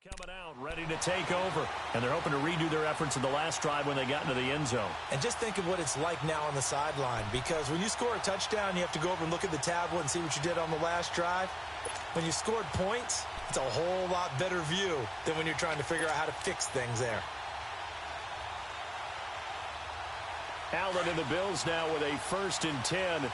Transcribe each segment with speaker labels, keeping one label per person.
Speaker 1: Coming out, ready to take over. And they're hoping to redo their efforts in the last drive when they got into the end zone.
Speaker 2: And just think of what it's like now on the sideline, because when you score a touchdown, you have to go over and look at the tablet and see what you did on the last drive. When you scored points, it's a whole lot better view than when you're trying to figure out how to fix things there.
Speaker 1: Allen and the Bills now with a 1st and 10.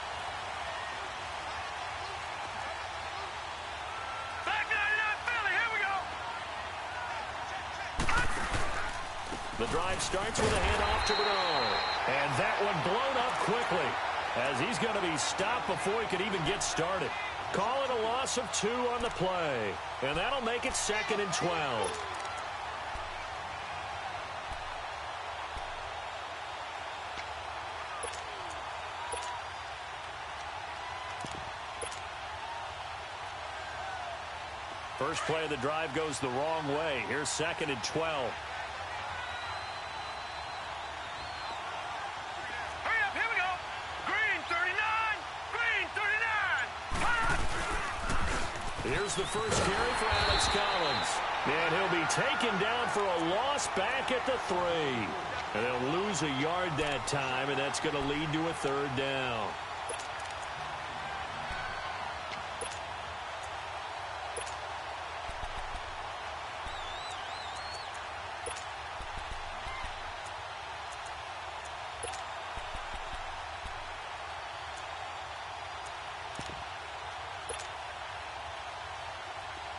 Speaker 1: The drive starts with a handoff to Bernard. And that one blown up quickly as he's going to be stopped before he could even get started. Call it a loss of 2 on the play. And that'll make it 2nd and 12. First play of the drive goes the wrong way. Here's 2nd and 12. Here's the first carry for Alex Collins. And he'll be taken down for a loss back at the 3. And they'll lose a yard that time, and that's going to lead to a 3rd down.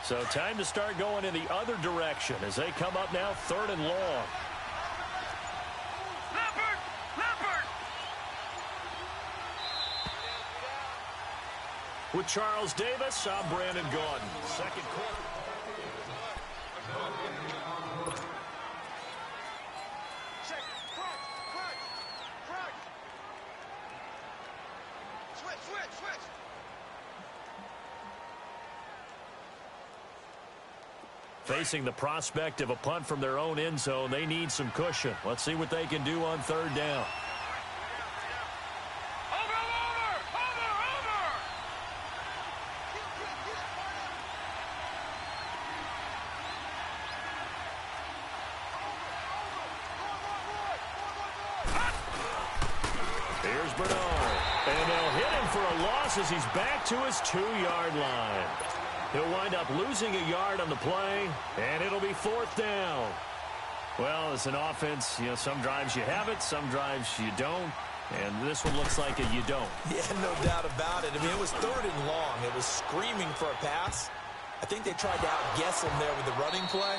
Speaker 1: So time to start going in the other direction as they come up now 3rd and long. With Charles Davis, I'm Brandon Gaudin. Second quarter. Switch. Facing the prospect of a punt from their own end zone, they need some cushion. Let's see what they can do on 3rd down. Here's Bernard. And they'll hit him for a loss as he's back to his 2-yard line. He'll wind up losing a yard on the play, and it'll be 4th down. Well, as an offense, some drives you have it, some drives you don't, and this one looks like a you don't.
Speaker 2: Yeah, no doubt about it. I mean, it was 3rd and long. It was screaming for a pass. I think they tried to outguess him there with the running play.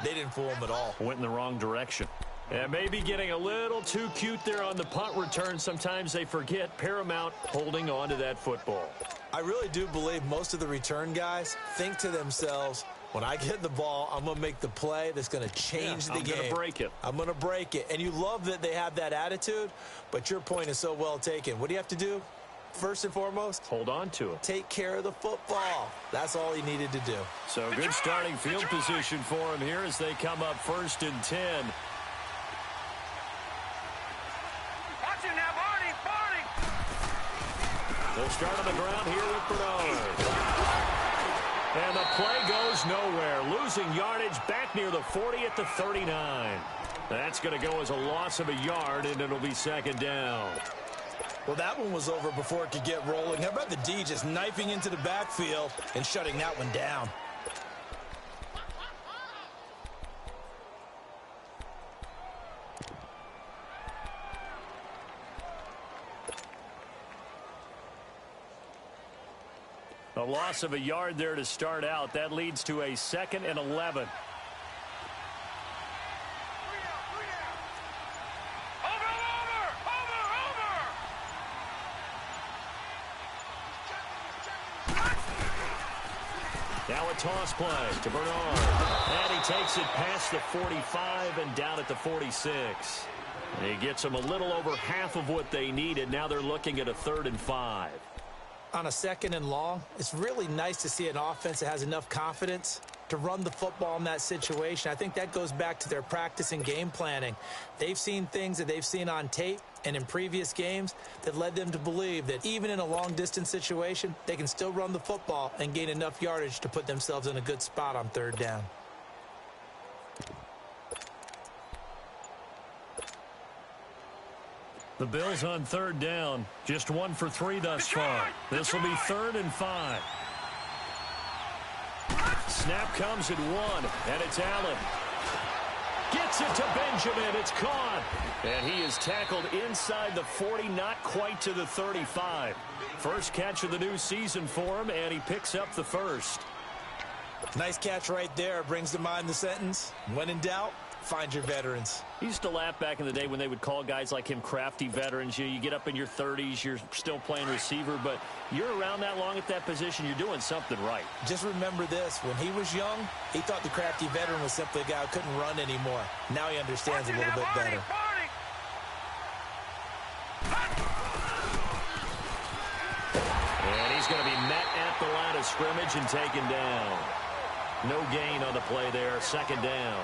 Speaker 2: They didn't fool him at all.
Speaker 1: Went in the wrong direction. And maybe getting a little too cute there on the punt return. Sometimes they forget paramount holding on to that football.
Speaker 2: I really do believe most of the return guys think to themselves, when I get the ball, I'm going to make the play that's going to change the game.
Speaker 1: I'm going to break it.
Speaker 2: I'm going to break it. And you love that they have that attitude, but your point is so well taken. What do you have to do? First and foremost,
Speaker 1: hold on to it.
Speaker 2: Take care of the football. That's all he needed to do.
Speaker 1: So good starting field position for him here as they come up 1st and 10. They'll start on the ground here with Bernard. And the play goes nowhere. Losing yardage back near the 40 at the 39. That's going to go as a loss of a yard, and it'll be 2nd down.
Speaker 2: Well, that one was over before it could get rolling. How about the D just knifing into the backfield and shutting that one down?
Speaker 1: A loss of a yard there to start out. That leads to a 2nd and 11. Now a toss play to Bernard. And he takes it past the 45 and down at the 46. He gets them a little over half of what they needed. Now they're looking at a 3rd and 5.
Speaker 2: On a 2nd and long, it's really nice to see an offense that has enough confidence to run the football in that situation. I think that goes back to their practice and game planning. They've seen things that they've seen on tape and in previous games that led them to believe that even in a long-distance situation, they can still run the football and gain enough yardage to put themselves in a good spot on 3rd down.
Speaker 1: The Bills on third down. Just 1 for 3 thus far. This will be 3rd and 5. Snap comes at 1, and it's Allen. Gets it to Benjamin. It's caught. And he is tackled inside the 40, not quite to the 35. First catch of the new season for him, and he picks up the first.
Speaker 2: Nice catch right there. Brings to mind the sentence, when in doubt, find your veterans.
Speaker 1: He used to laugh back in the day when they would call guys like him crafty veterans. You get up in your 30s, you're still playing receiver, but you're around that long at that position, you're doing something right.
Speaker 2: Just remember this. When he was young, he thought the crafty veteran was simply a guy who couldn't run anymore. Now he understands a little bit better.
Speaker 1: And he's going to be met at the line of scrimmage and taken down. No gain on the play there. 2nd down.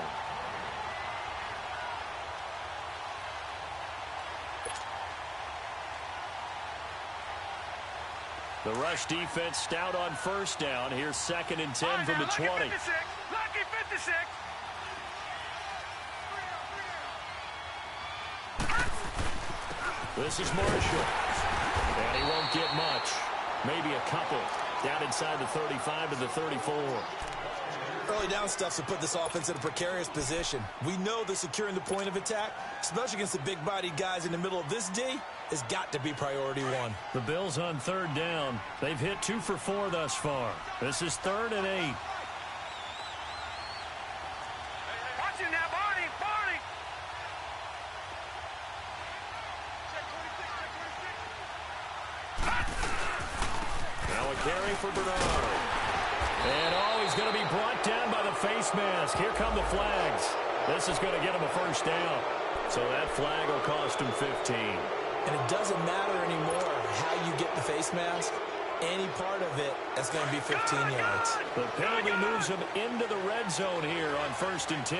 Speaker 1: The rush defense stout on 1st down. Here's 2nd and 10 from the 20.
Speaker 3: Lucky 56.
Speaker 1: This is Marshall. And he won't get much. Maybe a couple. Down inside the 35 to the 34.
Speaker 2: Early down stuff to put this offense in a precarious position. We know that securing the point of attack, especially against the big-bodied guys in the middle of this D, has got to be priority 1.
Speaker 1: The Bills on 3rd down. They've hit 2 for 4 thus far. This is 3rd and 8.
Speaker 3: Watch him now, Barney.
Speaker 1: Now a carry for Bernard. And he's going to be brought down by the face mask. Here come the flags. This is going to get him a 1st down. So that flag will cost him 15.
Speaker 2: And it doesn't matter anymore how you get the face mask. Any part of it, that's going to be 15 yards.
Speaker 1: The penalty moves him into the red zone here on 1st and 10.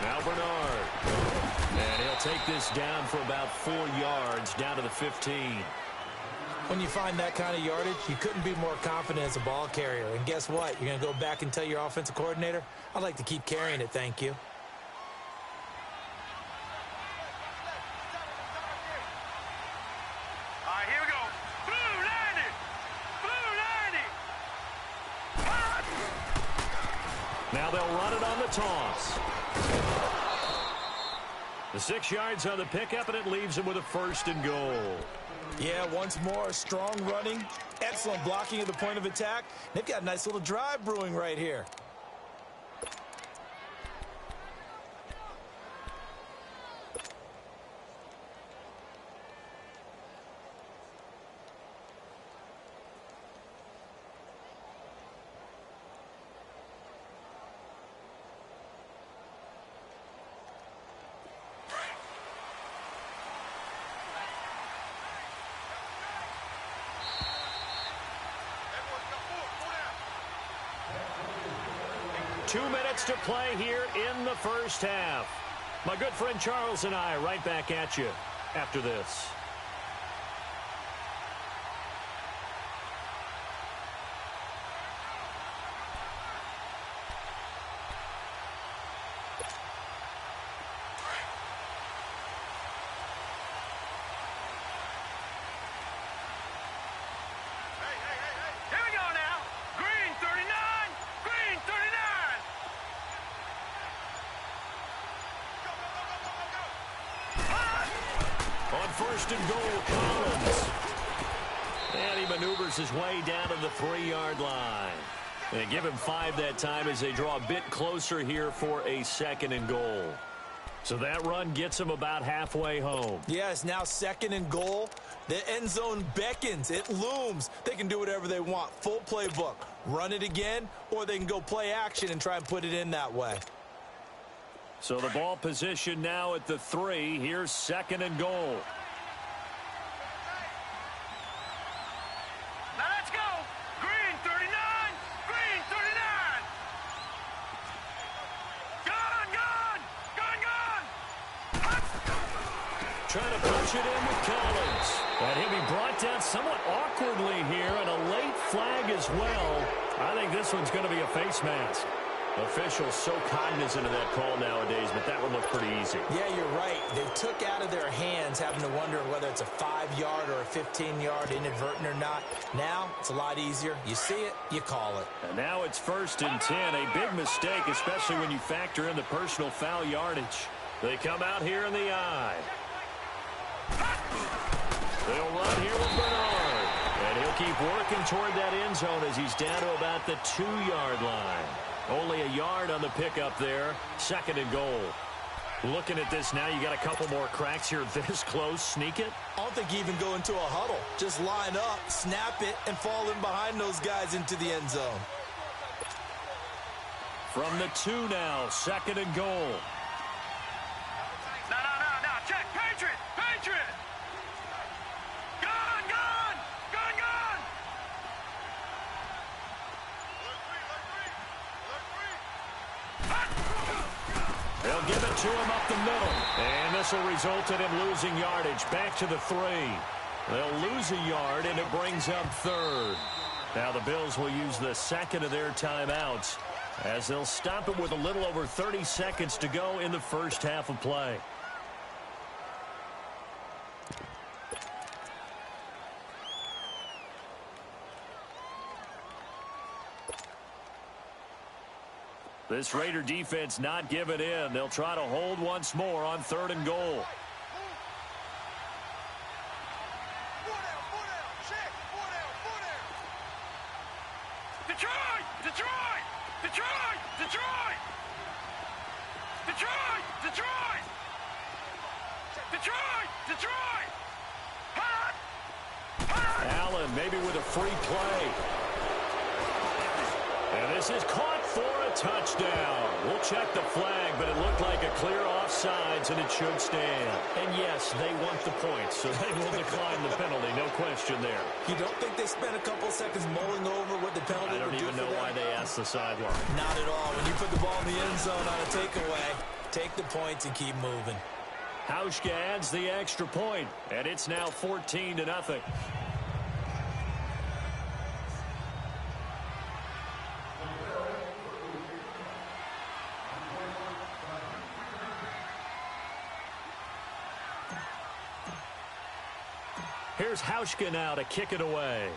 Speaker 1: Now Bernard. And he'll take this down for about 4 yards, down to the 15.
Speaker 2: When you find that kind of yardage, you couldn't be more confident as a ball carrier. And guess what? You're going to go back and tell your offensive coordinator, I'd like to keep carrying it, thank you.
Speaker 3: All right, here we go. Blue 90.
Speaker 1: Now they'll run it on the toss. The 6 yards on the pickup, and it leaves him with a 1st and goal.
Speaker 2: Yeah, once more, strong running, excellent blocking at the point of attack. They've got a nice little drive brewing right here.
Speaker 1: Two minutes to play here in the first half. My good friend Charles and I right back at you after this.
Speaker 3: Here we go now. Green 39. Green 39.
Speaker 1: On 1st and goal, Collins. And he maneuvers his way down to the 3-yard line. And give him 5 that time as they draw a bit closer here for a 2nd and goal. So that run gets him about halfway home.
Speaker 2: Yeah, it's now 2nd and goal. The end zone beckons. It looms. They can do whatever they want. Full playbook. Run it again, or they can go play action and try and put it in that way.
Speaker 1: So the ball position now at the 3. Here's 2nd and goal.
Speaker 3: Now let's go. Green 39. Green 39. Gone.
Speaker 1: Trying to push it in with Collins. And he'll be brought down somewhat awkwardly here, and a late flag as well. I think this one's going to be a face mask. Officials so cognizant of that call nowadays, but that one looked pretty easy.
Speaker 2: Yeah, you're right. They took out of their hands having to wonder whether it's a 5-yard or a 15-yard inadvertent or not. Now, it's a lot easier. You see it, you call it.
Speaker 1: And now it's 1st and 10. A big mistake, especially when you factor in the personal foul yardage. They come out here in the I. They'll run here with Bernard. And he'll keep working toward that end zone as he's down to about the 2-yard line. Only a yard on the pickup there. 2nd and goal. Looking at this now, you got a couple more cracks here this close. Sneak it?
Speaker 2: I don't think you even go into a huddle. Just line up, snap it, and fall in behind those guys into the end zone.
Speaker 1: From the 2 now, 2nd and goal.
Speaker 3: No. Check. Patriot. Gun.
Speaker 1: They'll give it to him up the middle. And this will result in him losing yardage. Back to the 3. They'll lose a yard, and it brings up 3rd. Now the Bills will use the 2nd of their timeouts as they'll stop it with a little over 30 seconds to go in the first half of play. This Raider defense not giving in. They'll try to hold once more on 3rd and goal.
Speaker 3: Detroit!
Speaker 1: Allen maybe with a free play. And this is caught for a touchdown. We'll check the flag, but it looked like a clear offsides, and it should stand. And yes, they want the points, so they will decline the penalty. No question there.
Speaker 2: You don't think they spent a couple seconds mulling over what the penalty would do for them?
Speaker 1: I don't even know why they asked the sideline.
Speaker 2: Not at all. When you put the ball in the end zone on a takeaway, take the points and keep moving.
Speaker 1: Hauschka adds the extra point, and it's now 14-0. Here's Hauschka now to kick it away.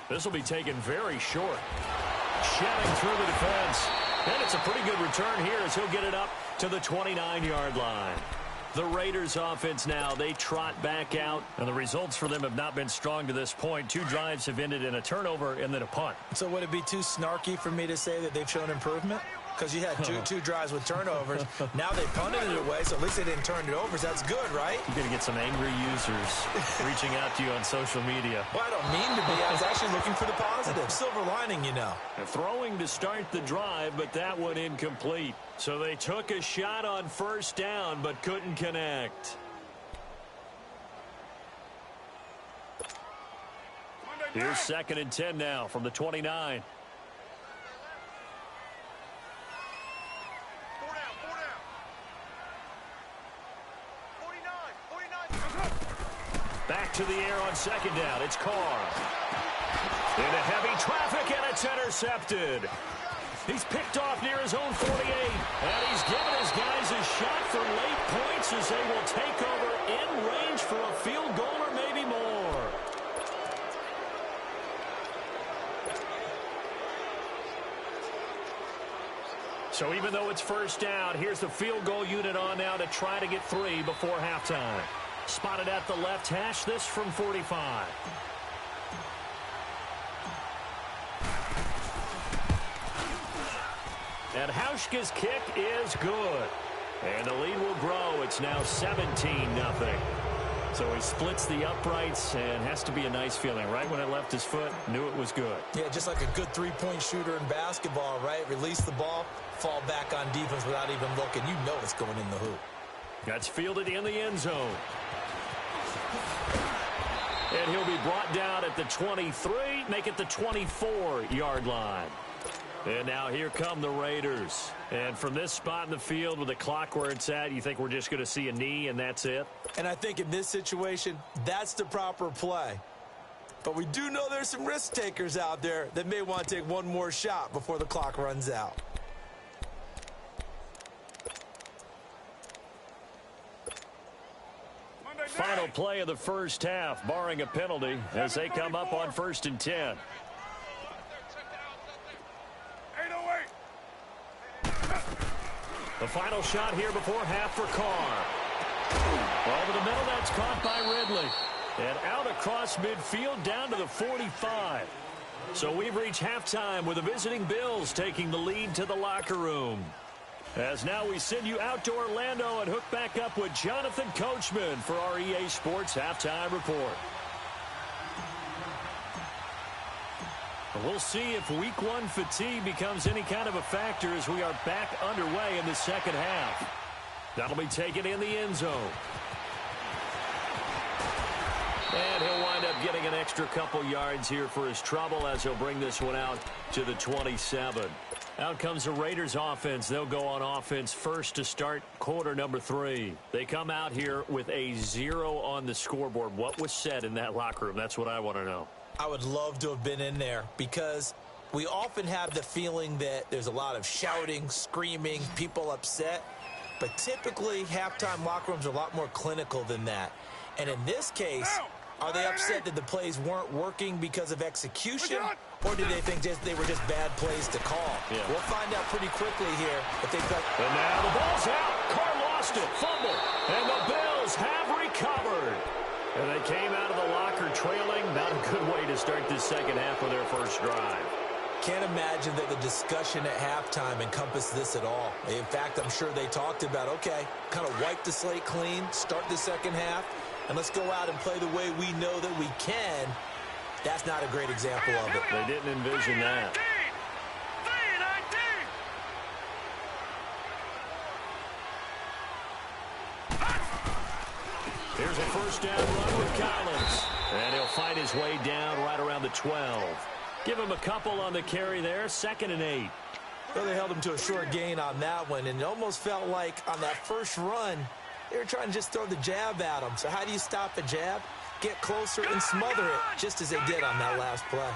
Speaker 1: This will be taken very short. Shedding through the defense. And it's a pretty good return here as he'll get it up to the 29-yard line. The Raiders offense now, they trot back out, and the results for them have not been strong to this point. 2 drives have ended in a turnover and then a punt.
Speaker 2: So would it be too snarky for me to say that they've shown improvement? Because you had two drives with turnovers. Now they punted it away, so at least they didn't turn it over. So that's good, right?
Speaker 1: You're going to get some angry users reaching out to you on social media.
Speaker 2: Well, I don't mean to be. I was actually looking for the positive. Silver lining, you know.
Speaker 1: Throwing to start the drive, but that one incomplete. So they took a shot on first down, but couldn't connect. Here's 2nd and 10 now from the 29. Back to the air on 2nd down. It's Carr. Into heavy traffic, and it's intercepted. He's picked off near his own 48. And he's given his guys a shot for late points as they will take over in range for a field goal or maybe more. So even though it's first down, here's the field goal unit on now to try to get 3 before halftime. Spotted at the left hash, this from 45. And Hauschka's kick is good. And the lead will grow. It's now 17-0. So he splits the uprights, and has to be a nice feeling. Right when it left his foot, knew it was good.
Speaker 2: Yeah, just like a good three-point shooter in basketball, right? Release the ball, fall back on defense without even looking. You know it's going in the hoop.
Speaker 1: That's fielded in the end zone. And he'll be brought down at the 23, make it the 24-yard line. And now here come the Raiders. And from this spot in the field with the clock where it's at, you think we're just going to see a knee and that's it?
Speaker 2: And I think in this situation, that's the proper play. But we do know there's some risk takers out there that may want to take one more shot before the clock runs out.
Speaker 1: Final play of the first half, barring a penalty, as they come up on 1st and 10. The final shot here before half for Carr. Over the middle, that's caught by Ridley. And out across midfield down to the 45. So we've reached halftime with the visiting Bills taking the lead to the locker room. As now we send you out to Orlando and hook back up with Jonathan Coachman for our EA Sports Halftime Report. We'll see if Week 1 fatigue becomes any kind of a factor as we are back underway in the second half. That'll be taken in the end zone. And he'll wind up getting an extra couple yards here for his trouble as he'll bring this one out to the 27. Out comes the Raiders offense. They'll go on offense first to start quarter number 3. They come out here with a 0 on the scoreboard. What was said in that locker room? That's what I want to know.
Speaker 2: I would love to have been in there because we often have the feeling that there's a lot of shouting, screaming, people upset. But typically, halftime locker rooms are a lot more clinical than that. And in this case, are they upset that the plays weren't working because of execution? Or do they think they were just bad plays to call? Yeah. We'll find out pretty quickly here if they've got...
Speaker 1: And now the ball's out. Carr lost it. Fumble. And the Bills have recovered. And they came out of the locker trailing. Not a good way to start this second half of their first drive.
Speaker 2: Can't imagine that the discussion at halftime encompassed this at all. In fact, I'm sure they talked about, okay, kind of wipe the slate clean, start the second half, and let's go out and play the way we know that we can. That's not a great example of it.
Speaker 1: They didn't envision that. Here's a first down run with Collins. And he'll fight his way down right around the 12. Give him a couple on the carry there. 2nd and 8.
Speaker 2: Well, they held him to a short gain on that one, and it almost felt like on that first run, they were trying to just throw the jab at him. So how do you stop a jab? Get closer and smother it, just as they did on that last play.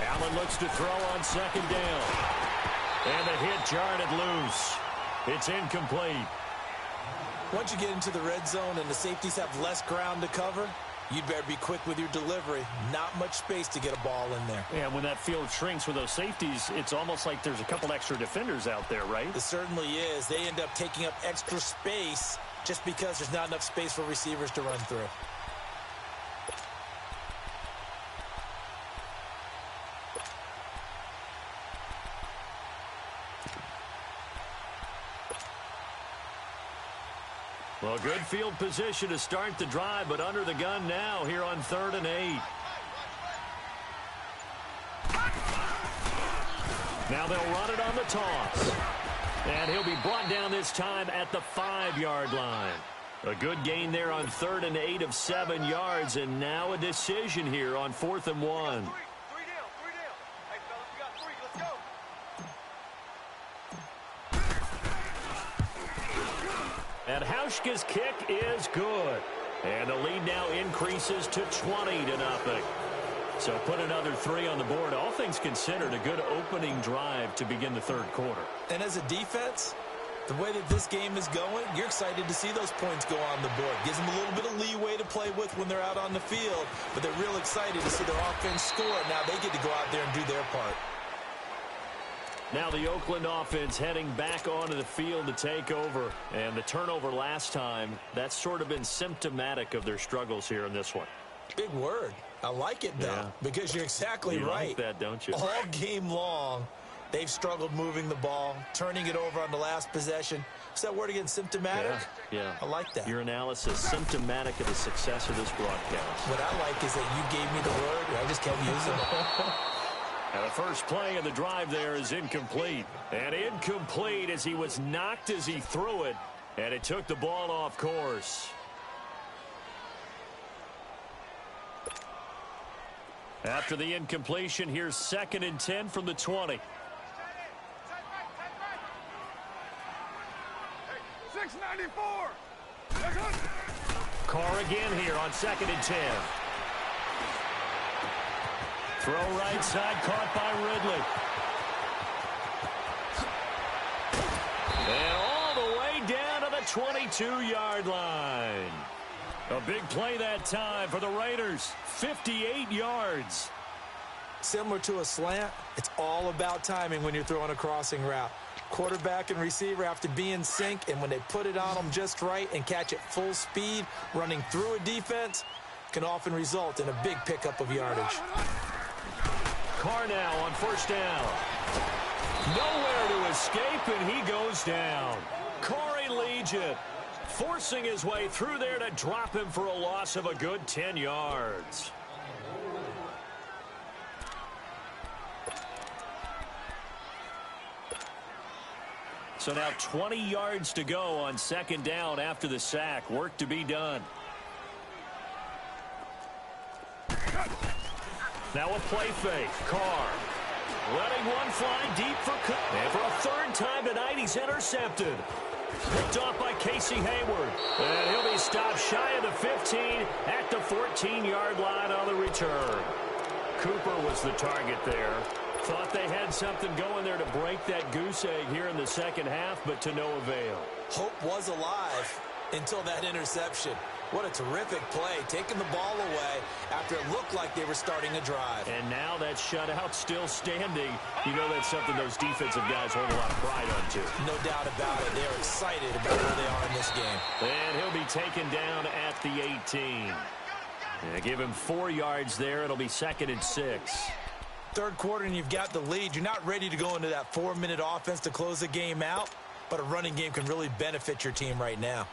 Speaker 1: Allen looks to throw on 2nd down. And the hit jarred it loose. It's incomplete.
Speaker 2: Once you get into the red zone and the safeties have less ground to cover, you'd better be quick with your delivery. Not much space to get a ball in there.
Speaker 4: Yeah, when that field shrinks with those safeties, it's almost like there's a couple extra defenders out there, right?
Speaker 2: It certainly is. They end up taking up extra space just because there's not enough space for receivers to run through.
Speaker 1: Well, good field position to start the drive, but under the gun now here on 3rd and 8. Now they'll run it on the toss. And he'll be brought down this time at the 5-yard line. A good gain there on 3rd and 8 of 7 yards, and now a decision here on 4th and 1. And Hauschka's kick is good. And the lead now increases to 20-0. So put another 3 on the board. All things considered, a good opening drive to begin the 3rd quarter.
Speaker 2: And as a defense, the way that this game is going, you're excited to see those points go on the board. Gives them a little bit of leeway to play with when they're out on the field. But they're real excited to see their offense score. Now they get to go out there and do their part.
Speaker 1: Now the Oakland offense heading back onto the field to take over. And the turnover last time, that's sort of been symptomatic of their struggles here in this one.
Speaker 2: Big word. I like it, though, because you're exactly right.
Speaker 1: You like that, don't you?
Speaker 2: All game long, they've struggled moving the ball, turning it over on the last possession. Is that word again, symptomatic?
Speaker 1: Yeah.
Speaker 2: I like that.
Speaker 1: Your analysis, symptomatic of the success of this broadcast.
Speaker 2: What I like is that you gave me the word, and I just kept using it.
Speaker 1: And the first play of the drive there is incomplete. And incomplete as he was knocked as he threw it. And it took the ball off course. After the incompletion, here's 2nd and 10 from the 20.
Speaker 3: 694.
Speaker 1: Carr again here on 2nd and 10. Throw right side, caught by Ridley. And all the way down to the 22-yard line. A big play that time for the Raiders. 58 yards.
Speaker 2: Similar to a slant, it's all about timing when you're throwing a crossing route. Quarterback and receiver have to be in sync, and when they put it on them just right and catch it full speed, running through a defense can often result in a big pickup of yardage.
Speaker 1: Carr now on 1st down. Nowhere to escape, and he goes down. Corey leads it, forcing his way through there to drop him for a loss of a good 10 yards. So now 20 yards to go on 2nd down after the sack. Work to be done. Now a play fake. Carr letting one fly deep for Cook. And for a 3rd time tonight, he's intercepted. Picked off by Casey Hayward. And he'll be stopped shy of the 15 at the 14-yard line on the return. Cooper was the target there. Thought they had something going there to break that goose egg here in the 2nd half, but to no avail.
Speaker 2: Hope was alive until that interception. What a terrific play, taking the ball away after it looked like they were starting a drive.
Speaker 1: And now that shutout still standing. You know that's something those defensive guys hold a lot of pride on, too.
Speaker 2: No doubt about it. They're excited about where they are in this game.
Speaker 1: And he'll be taken down at the 18. Yeah, give him 4 yards there. It'll be 2nd and 6.
Speaker 2: 3rd quarter and you've got the lead. You're not ready to go into that 4-minute offense to close the game out, but a running game can really benefit your team right now.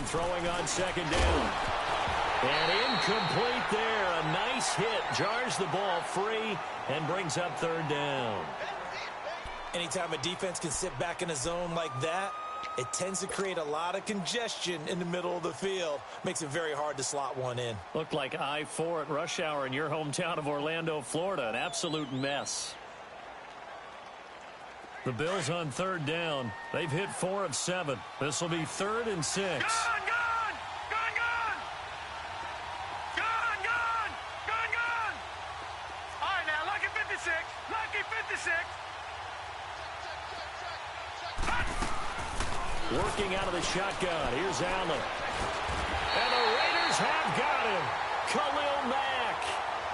Speaker 1: Throwing on 2nd down. And incomplete there. A nice hit. Jars the ball free and brings up 3rd down.
Speaker 2: Anytime a defense can sit back in a zone like that, it tends to create a lot of congestion in the middle of the field. Makes it very hard to slot one in.
Speaker 4: Looked like I-4 at rush hour in your hometown of Orlando, Florida. An absolute mess. The Bills on 3rd down. They've hit 4 of 7. This will be 3rd and 6.
Speaker 3: Gone! All right, now, lucky 56. Lucky 56.
Speaker 1: Working out of the shotgun. Here's Allen. And the Raiders have got him. Khalil Mack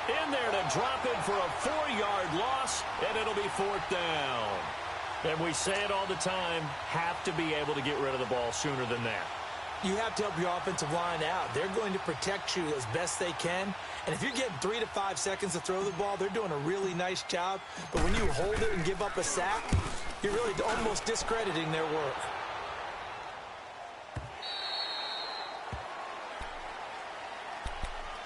Speaker 1: in there to drop it for a 4-yard loss, and it'll be 4th down. And we say it all the time, have to be able to get rid of the ball sooner than that.
Speaker 2: You have to help your offensive line out. They're going to protect you as best they can. And if you're getting 3 to 5 seconds to throw the ball, they're doing a really nice job. But when you hold it and give up a sack, you're really almost discrediting their work.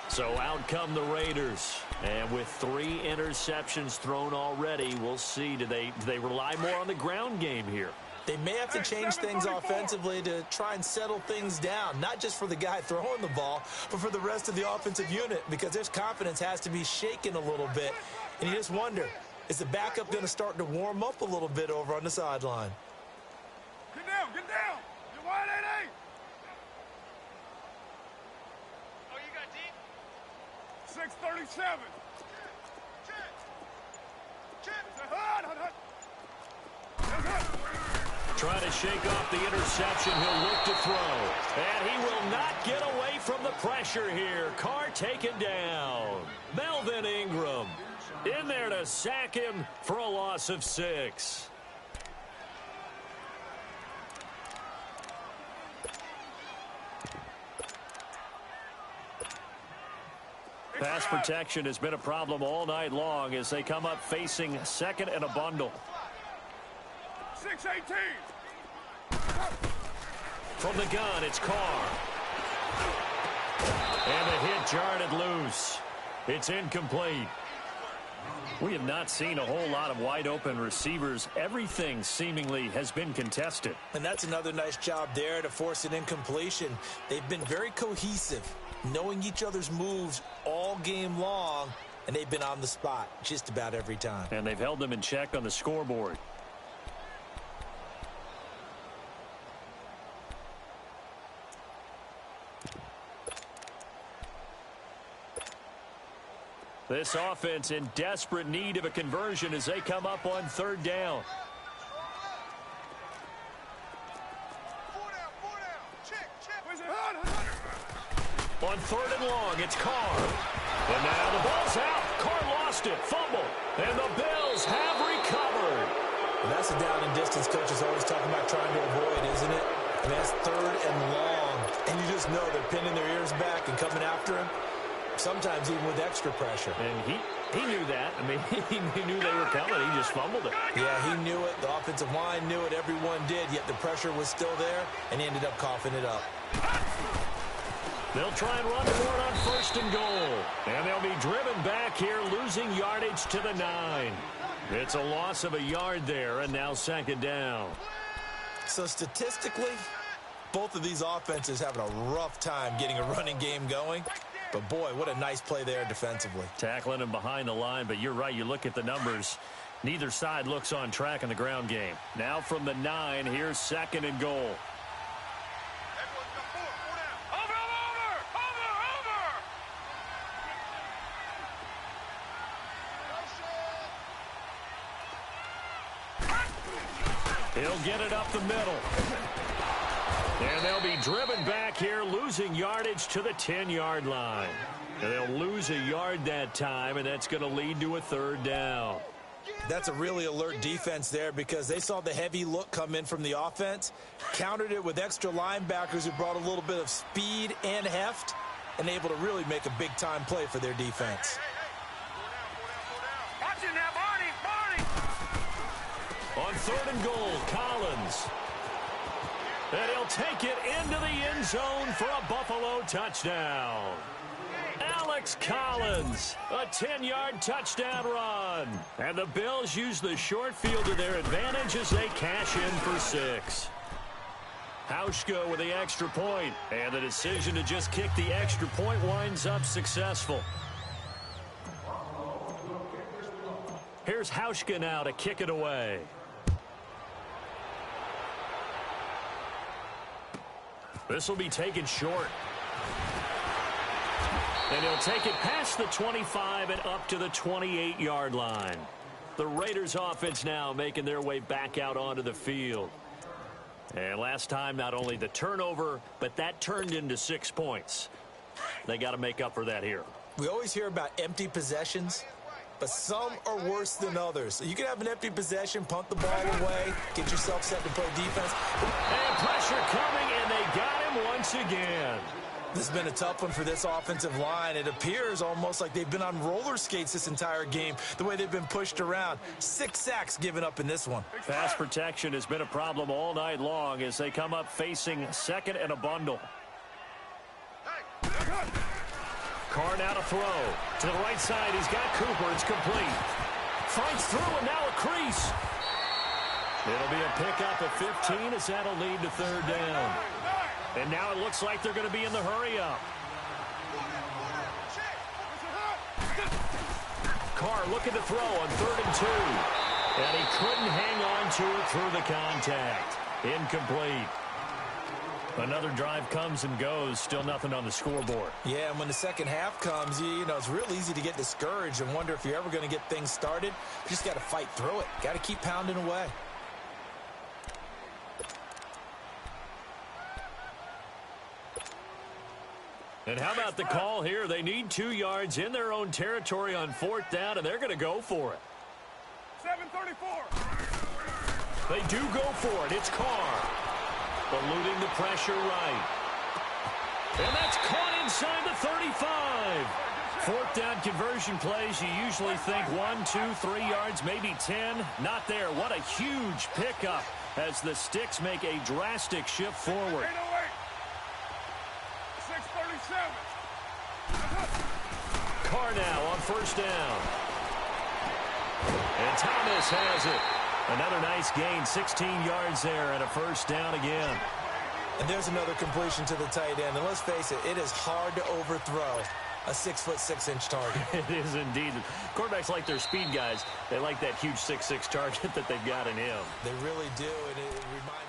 Speaker 1: So out come the Raiders. And with 3 interceptions thrown already, we'll see. Do they rely more on the ground game here?
Speaker 2: They may have to change things offensively to try and settle things down, not just for the guy throwing the ball, but for the rest of the offensive unit, because their confidence has to be shaken a little bit. And you just wonder, is the backup going to start to warm up a little bit over on the sideline?
Speaker 3: Get down, get down. You're wide 8-8. Oh, you got deep? 637.
Speaker 1: Trying to shake off the interception. He'll look to throw. And he will not get away from the pressure here. Carr taken down. Melvin Ingram in there to sack him for a loss of 6. Pass protection has been a problem all night long as they come up facing 2nd and a bundle.
Speaker 3: 618.
Speaker 1: From the gun, it's Carr. And the hit jarred it loose. It's incomplete.
Speaker 4: We have not seen a whole lot of wide-open receivers. Everything seemingly has been contested.
Speaker 2: And that's another nice job there to force an incompletion. They've been very cohesive, knowing each other's moves all game long, and they've been on the spot just about every time.
Speaker 4: And they've held them in check on the scoreboard. This offense in desperate need of a conversion as they come up on third down. On third and long, it's Carr. And now the ball's out. Carr lost it. Fumble. And the Bills have recovered.
Speaker 2: And that's a down and distance coach is always talking about trying to avoid, isn't it? And that's third and long. And you just know they're pinning their ears back and coming after him. Sometimes even with extra pressure.
Speaker 4: And he knew that. I mean, he knew they were coming. He just fumbled it.
Speaker 2: Yeah, he knew it. The offensive line knew it. Everyone did. Yet the pressure was still there, and he ended up coughing it up.
Speaker 1: They'll try and run for it on first and goal. And they'll be driven back here, losing yardage to the 9. It's a loss of a yard there, and now second down.
Speaker 2: So statistically, both of these offenses having a rough time getting a running game going. But, boy, what a nice play there defensively.
Speaker 4: Tackling him behind the line, but you're right. You look at the numbers. Neither side looks on track in the ground game. Now from the 9, here's second and goal.
Speaker 1: He'll get it up the middle. And they'll be driven back here, losing yardage to the 10-yard line. And they'll lose a yard that time, and that's going to lead to a third down.
Speaker 2: That's a really alert defense there because they saw the heavy look come in from the offense, countered it with extra linebackers who brought a little bit of speed and heft, and able to really make a big-time play for their defense.
Speaker 3: Watch it now, Barney!
Speaker 1: On third and goal, Collins. And he'll take it into the end zone for a Buffalo touchdown. Alex Collins, a 10-yard touchdown run. And the Bills use the short field to their advantage as they cash in for 6. Hauschka with the extra point. And the decision to just kick the extra point winds up successful. Here's Hauschka now to kick it away. This will be taken short. And he'll take it past the 25 and up to the 28-yard line. The Raiders offense now making their way back out onto the field. And last time, not only the turnover, but that turned into 6 points. They got to make up for that here.
Speaker 2: We always hear about empty possessions, but some are worse than others. So you can have an empty possession, punt the ball away, get yourself set to play defense.
Speaker 1: And pressure coming, and they got him once again.
Speaker 2: This has been a tough one for this offensive line. It appears almost like they've been on roller skates this entire game, the way they've been pushed around. 6 sacks given up in this one.
Speaker 4: Pass protection has been a problem all night long as they come up facing second and a bundle.
Speaker 1: Carr now to throw. To the right side, he's got Cooper. It's complete. Fights through, and now a crease. It'll be a pickup of 15 as that'll lead to third down. And now it looks like they're going to be in the hurry-up. Carr looking to throw on 3rd and 2. And he couldn't hang on to it through the contact. Incomplete. Another drive comes and goes. Still nothing on the scoreboard.
Speaker 2: Yeah, and when the second half comes, you know, it's real easy to get discouraged and wonder if you're ever going to get things started. You just got to fight through it. Got to keep pounding away.
Speaker 1: And how about the call here? They need 2 yards in their own territory on 4th down, and they're going to go for it.
Speaker 3: 7:34.
Speaker 1: They do go for it. It's Carr. Eluding the pressure right. And that's caught inside the 35. 4th down conversion plays, you usually think 1, 2, 3 yards, maybe 10. Not there. What a huge pickup as the Sticks make a drastic shift forward.
Speaker 3: 6:37.
Speaker 1: Carr now on first down. And Thomas has it. Another nice gain, 16 yards there and a first down again.
Speaker 2: And there's another completion to the tight end. And let's face it, it is hard to overthrow a 6'6" target.
Speaker 1: It is indeed. Quarterbacks like their speed guys. They like that huge 6'6" target that they've got in him.
Speaker 2: They really do, and it reminds me.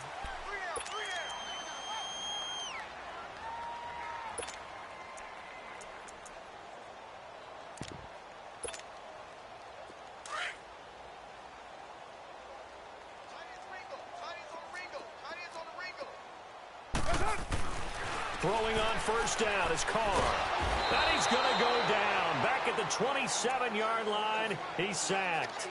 Speaker 1: Throwing on first down is Carr. And he's going to go down. Back at the 27-yard line, he's sacked.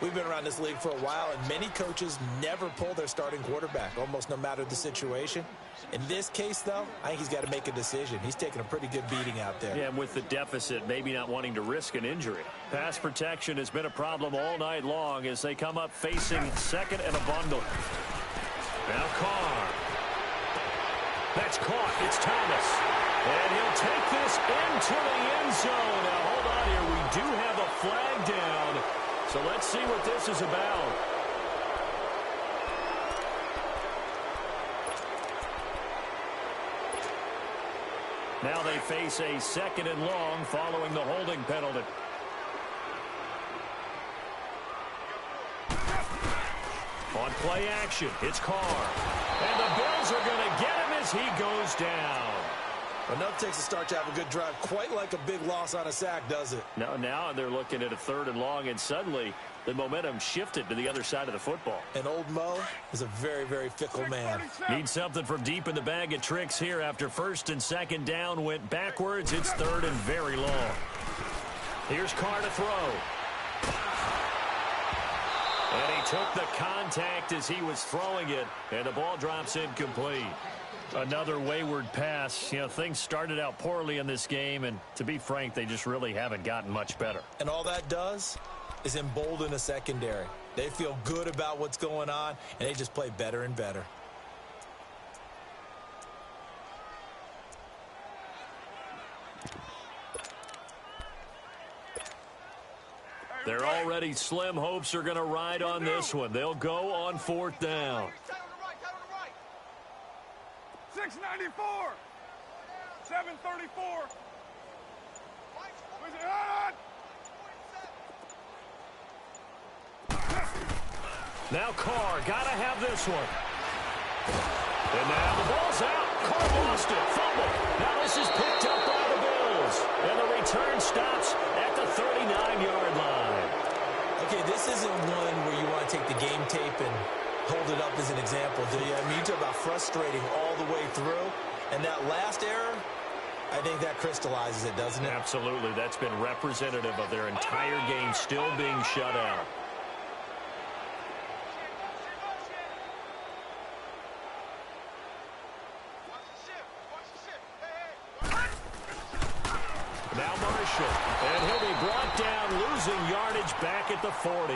Speaker 2: We've been around this league for a while, and many coaches never pull their starting quarterback, almost no matter the situation. In this case, though, I think he's got to make a decision. He's taking a pretty good beating out there.
Speaker 1: Yeah, and with the deficit, maybe not wanting to risk an injury. Pass protection has been a problem all night long as they come up facing second and a bundle. Now Carr. That's caught. It's Thomas. And he'll take this into the end zone. Now, hold on here. We do have a flag down. So let's see what this is about. Now they face a second and long following the holding penalty. On play action, it's Carr. And the Bills are going to get him as he goes down.
Speaker 2: Enough takes a start to have a good drive. Quite like a big loss on a sack, does it?
Speaker 1: Now they're looking at a third and long, and suddenly the momentum shifted to the other side of the football.
Speaker 2: And old Mo is a very, very fickle man.
Speaker 1: Needs something from deep in the bag of tricks here after first and second down went backwards. It's third and very long. Here's Carr to throw. And he took the contact as he was throwing it, and the ball drops incomplete. Another wayward pass. You know, things started out poorly in this game, and to be frank, they just really haven't gotten much better.
Speaker 2: And all that does is embolden a secondary. They feel good about what's going on, and they just play better and better.
Speaker 1: Their already slim hopes are going to ride on this one. They'll go on fourth down.
Speaker 3: 694. 734.
Speaker 1: Now Carr, gotta have this one. And now the ball's out. Carr lost it. Fumble. Now this is picked up by the Bills. And the return stops at the 39-yard line.
Speaker 2: Okay, this isn't one where you want to take the game tape and hold it up as an example, do you? I mean, you talk about frustrating all the way through. And that last error, I think that crystallizes it, doesn't it?
Speaker 1: Absolutely. That's been representative of their entire game still being shut out. Now Marshall, and he'll be brought down, losing yardage back at the 40.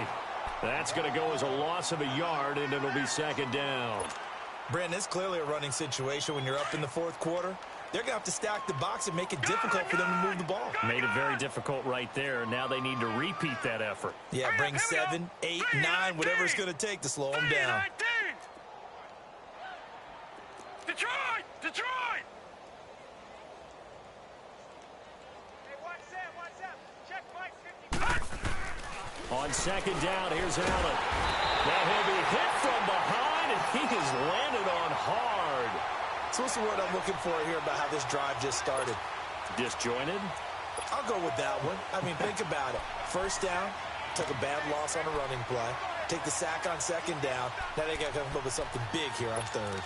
Speaker 1: That's going to go as a loss of a yard, and it'll be second down.
Speaker 2: Brandon, it's clearly a running situation when you're up in the fourth quarter. They're going to have to stack the box and make it difficult for them to move the ball.
Speaker 1: Made it very difficult right there. Now they need to repeat that effort.
Speaker 2: Yeah, bring 7, 8, 9, whatever it's going to take to slow them down.
Speaker 3: Detroit! Detroit!
Speaker 1: On second down, here's Allen. Now he'll be hit from behind, and he is landed on hard.
Speaker 2: So what's the word I'm looking for here about how this drive just started?
Speaker 1: Disjointed?
Speaker 2: I'll go with that one. I mean, think about it. First down, took a bad loss on a running play. Take the sack on second down. Now they got to come up with something big here on third.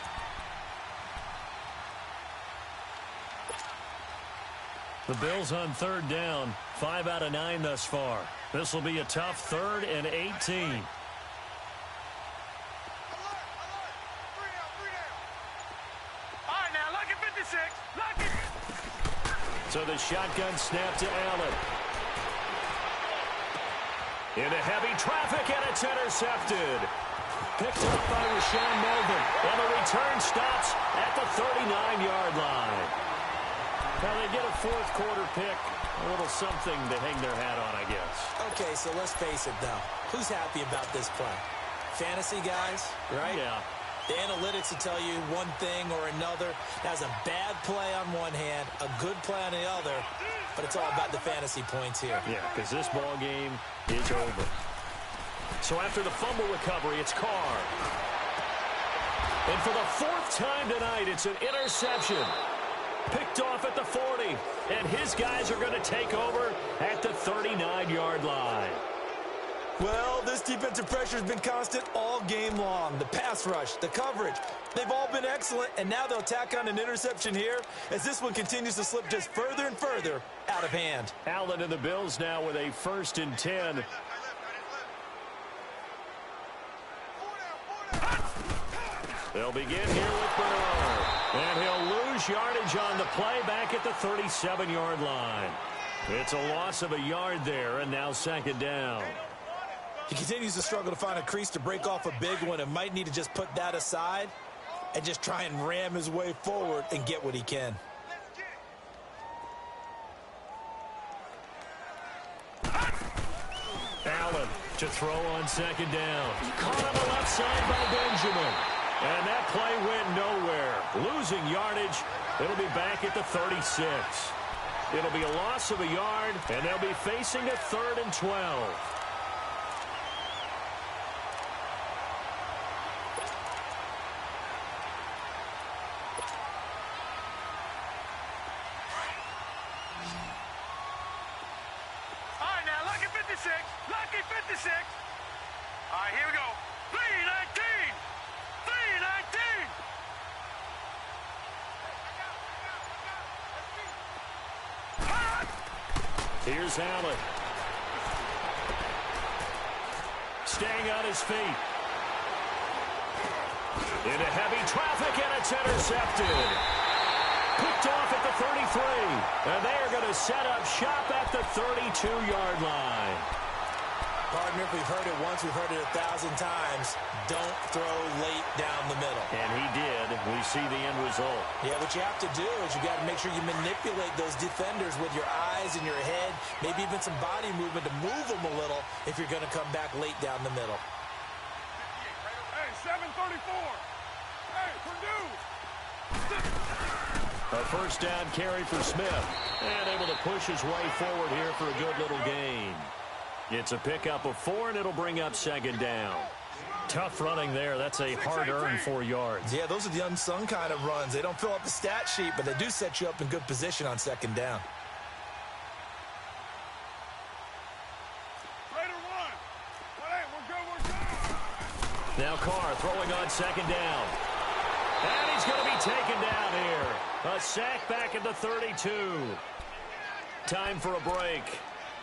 Speaker 1: The Bills on third down, 5 out of 9 thus far. This will be a tough 3rd and 18.
Speaker 3: Alert, alert. 3 down, 3 down. All right, now, lock it 56. Lock it.
Speaker 1: So the shotgun snap to Allen. Into heavy traffic, and it's intercepted. Picked up by Rashaan Melvin. And the return stops at the 39-yard line. Now they get a fourth quarter pick. A little something to hang their hat on, I guess.
Speaker 2: Okay, so let's face it, though. Who's happy about this play? Fantasy guys, right?
Speaker 1: Yeah.
Speaker 2: The analytics will tell you one thing or another. That's a bad play on one hand, a good play on the other, but it's all about the fantasy points here.
Speaker 1: Yeah, because this ball game is over. So after the fumble recovery, it's Carr. And for the fourth time tonight, it's an interception. Picked off at the 40, and his guys are going to take over at the 39-yard line.
Speaker 2: Well, this defensive pressure has been constant all game long. The pass rush, the coverage, they've all been excellent, and now they'll tack on an interception here as this one continues to slip just further and further out of hand.
Speaker 1: Allen and the Bills now with a 1st and 10. They'll begin here with Bernard. And he'll lose yardage on the play back at the 37-yard line. It's a loss of a yard there, and now 2nd down.
Speaker 2: He continues to struggle to find a crease to break off a big one and might need to just put that aside and just try and ram his way forward and get what he can.
Speaker 1: Allen to throw on 2nd down. Caught on the left side by Benjamin. And that play went nowhere. Losing yardage. It'll be back at the 36. It'll be a loss of a yard, and they'll be facing a 3rd and 12.
Speaker 3: Lucky 56. All right, here we go. 319. 319.
Speaker 1: Here's Allen. Staying on his feet. Into heavy traffic, and it's intercepted. Picked off at the 33. And they are going to set up shop at the 32-yard line.
Speaker 2: Partner, if we've heard it once, we've heard it 1,000 times. Don't throw late down the middle.
Speaker 1: And he did. We see the end result.
Speaker 2: Yeah, what you have to do is you got to make sure you manipulate those defenders with your eyes and your head, maybe even some body movement to move them a little if you're going to come back late down the middle.
Speaker 3: Hey, 734. Hey, Purdue.
Speaker 1: A 1st down carry for Smith. And able to push his way forward here for a good little gain. It's a pickup of 4, and it'll bring up 2nd down. Tough running there. That's a hard-earned 4 yards.
Speaker 2: Yeah, those are the unsung kind of runs. They don't fill up the stat sheet, but they do set you up in good position on 2nd down.
Speaker 3: Raider 1. Hey, we're good.
Speaker 1: Now Carr throwing on 2nd down. And he's going to be taken down here. A sack back at the 32. Time for a break.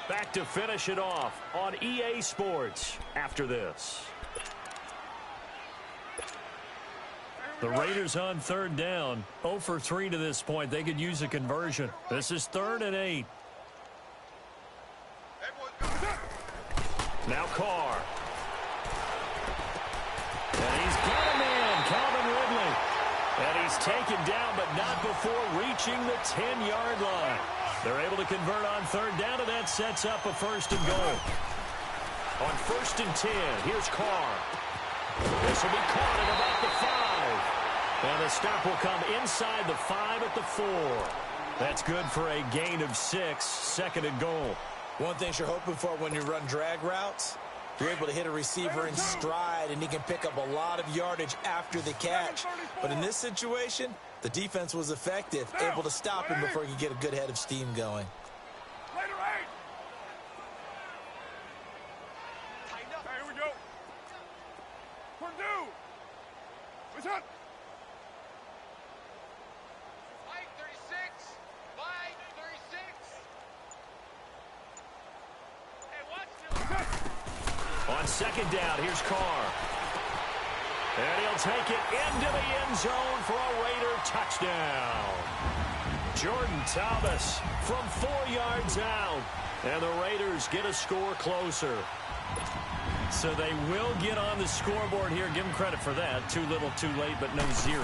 Speaker 1: Back to finish it off on EA Sports after this. The Raiders on 3rd down. 0 for 3 to this point. They could use a conversion. This is 3rd and 8. Now Carr. And he's got a man, Calvin Ridley. And he's taken down, but not before reaching the 10-yard line. They're able to convert on 3rd down, and that sets up a 1st and goal. On 1st and 10, here's Carr. This will be caught at about the 5. And the stop will come inside the 5 at the 4. That's good for a gain of 6, 2nd and goal.
Speaker 2: One thing you're hoping for when you run drag routes, you're able to hit a receiver in stride, and he can pick up a lot of yardage after the catch. But in this situation, the defense was effective, able to stop him before he could get a good head of steam going.
Speaker 3: Raider 8. Hey, here we go. Purdue. What's up? 536. 536. Hey, watch this.
Speaker 1: On 2nd down, here's Carr. And he'll take it into the end zone for a Raider touchdown. Jordan Thomas from 4 yards out. And the Raiders get a score closer. So they will get on the scoreboard here. Give them credit for that. Too little, too late, but no 0.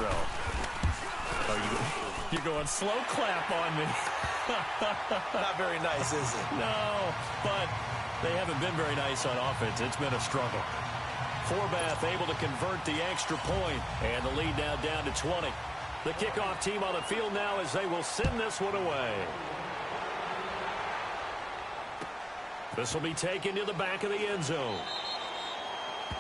Speaker 4: You're going slow clap on me.
Speaker 2: Not very nice, is it?
Speaker 4: No, but they haven't been very nice on offense. It's been a struggle. Forbath able to convert the extra point, and the lead now down to 20. The kickoff team on the field now as they will send this one away. This will be taken to the back of the end zone.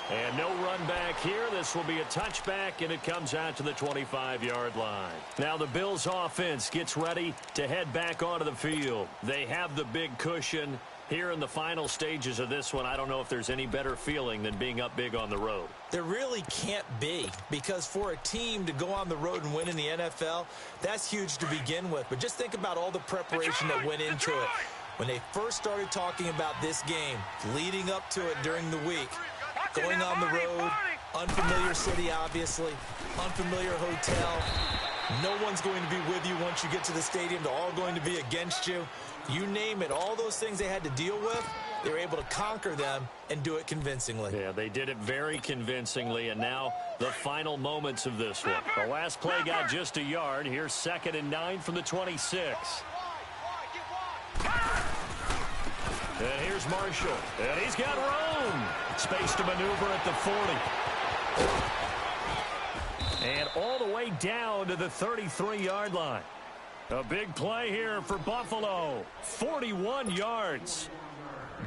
Speaker 4: And no run back here. This will be a touchback, and it comes out to the 25-yard line. Now the Bills offense gets ready to head back onto the field. They have the big cushion. Here in the final stages of this one, I don't know if there's any better feeling than being up big on the road.
Speaker 2: There really can't be, because for a team to go on the road and win in the NFL, that's huge to begin with. But just think about all the preparation that went into it. When they first started talking about this game, leading up to it during the week, going on the road, unfamiliar city, obviously, unfamiliar hotel. No one's going to be with you once you get to the stadium. They're all going to be against you. You name it, all those things they had to deal with, they were able to conquer them and do it convincingly.
Speaker 4: Yeah, they did it very convincingly, and now the final moments of this one. The last play got just a yard. Here's 2nd and 9 from the 26. And here's Marshall, and he's got room. Space to maneuver at the 40. And all the way down to the 33-yard line. A big play here for Buffalo. 41 yards.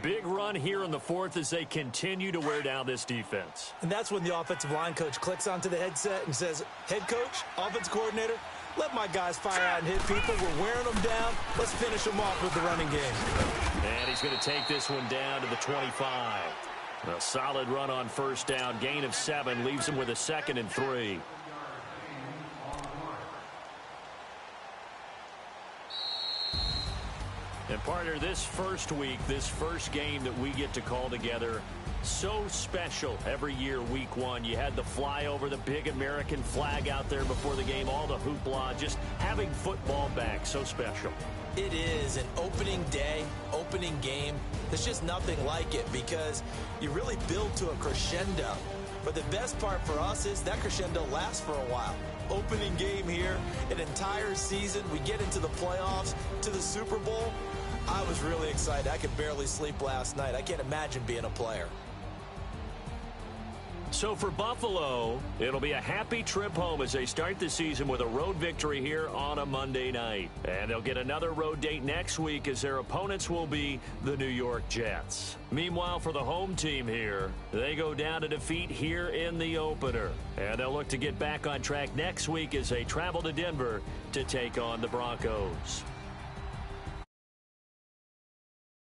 Speaker 4: Big run here in the 4th as they continue to wear down this defense.
Speaker 2: And that's when the offensive line coach clicks onto the headset and says, head coach, offense coordinator, let my guys fire out and hit people. We're wearing them down. Let's finish them off with the running game.
Speaker 4: And he's going to take this one down to the 25. A solid run on first down. Gain of 7 leaves him with a 2nd and 3. And partner, this first week, this first game that we get to call together, so special every year, week 1. You had the flyover, the big American flag out there before the game, all the hoopla, just having football back, so special.
Speaker 2: It is an opening day, opening game. There's just nothing like it because you really build to a crescendo. But the best part for us is that crescendo lasts for a while. Opening game here, an entire season. We get into the playoffs, to the Super Bowl. I was really excited. I could barely sleep last night. I can't imagine being a player.
Speaker 4: So for Buffalo, it'll be a happy trip home as they start the season with a road victory here on a Monday night. And they'll get another road date next week as their opponents will be the New York Jets. Meanwhile, for the home team here, they go down to defeat here in the opener. And they'll look to get back on track next week as they travel to Denver to take on the Broncos.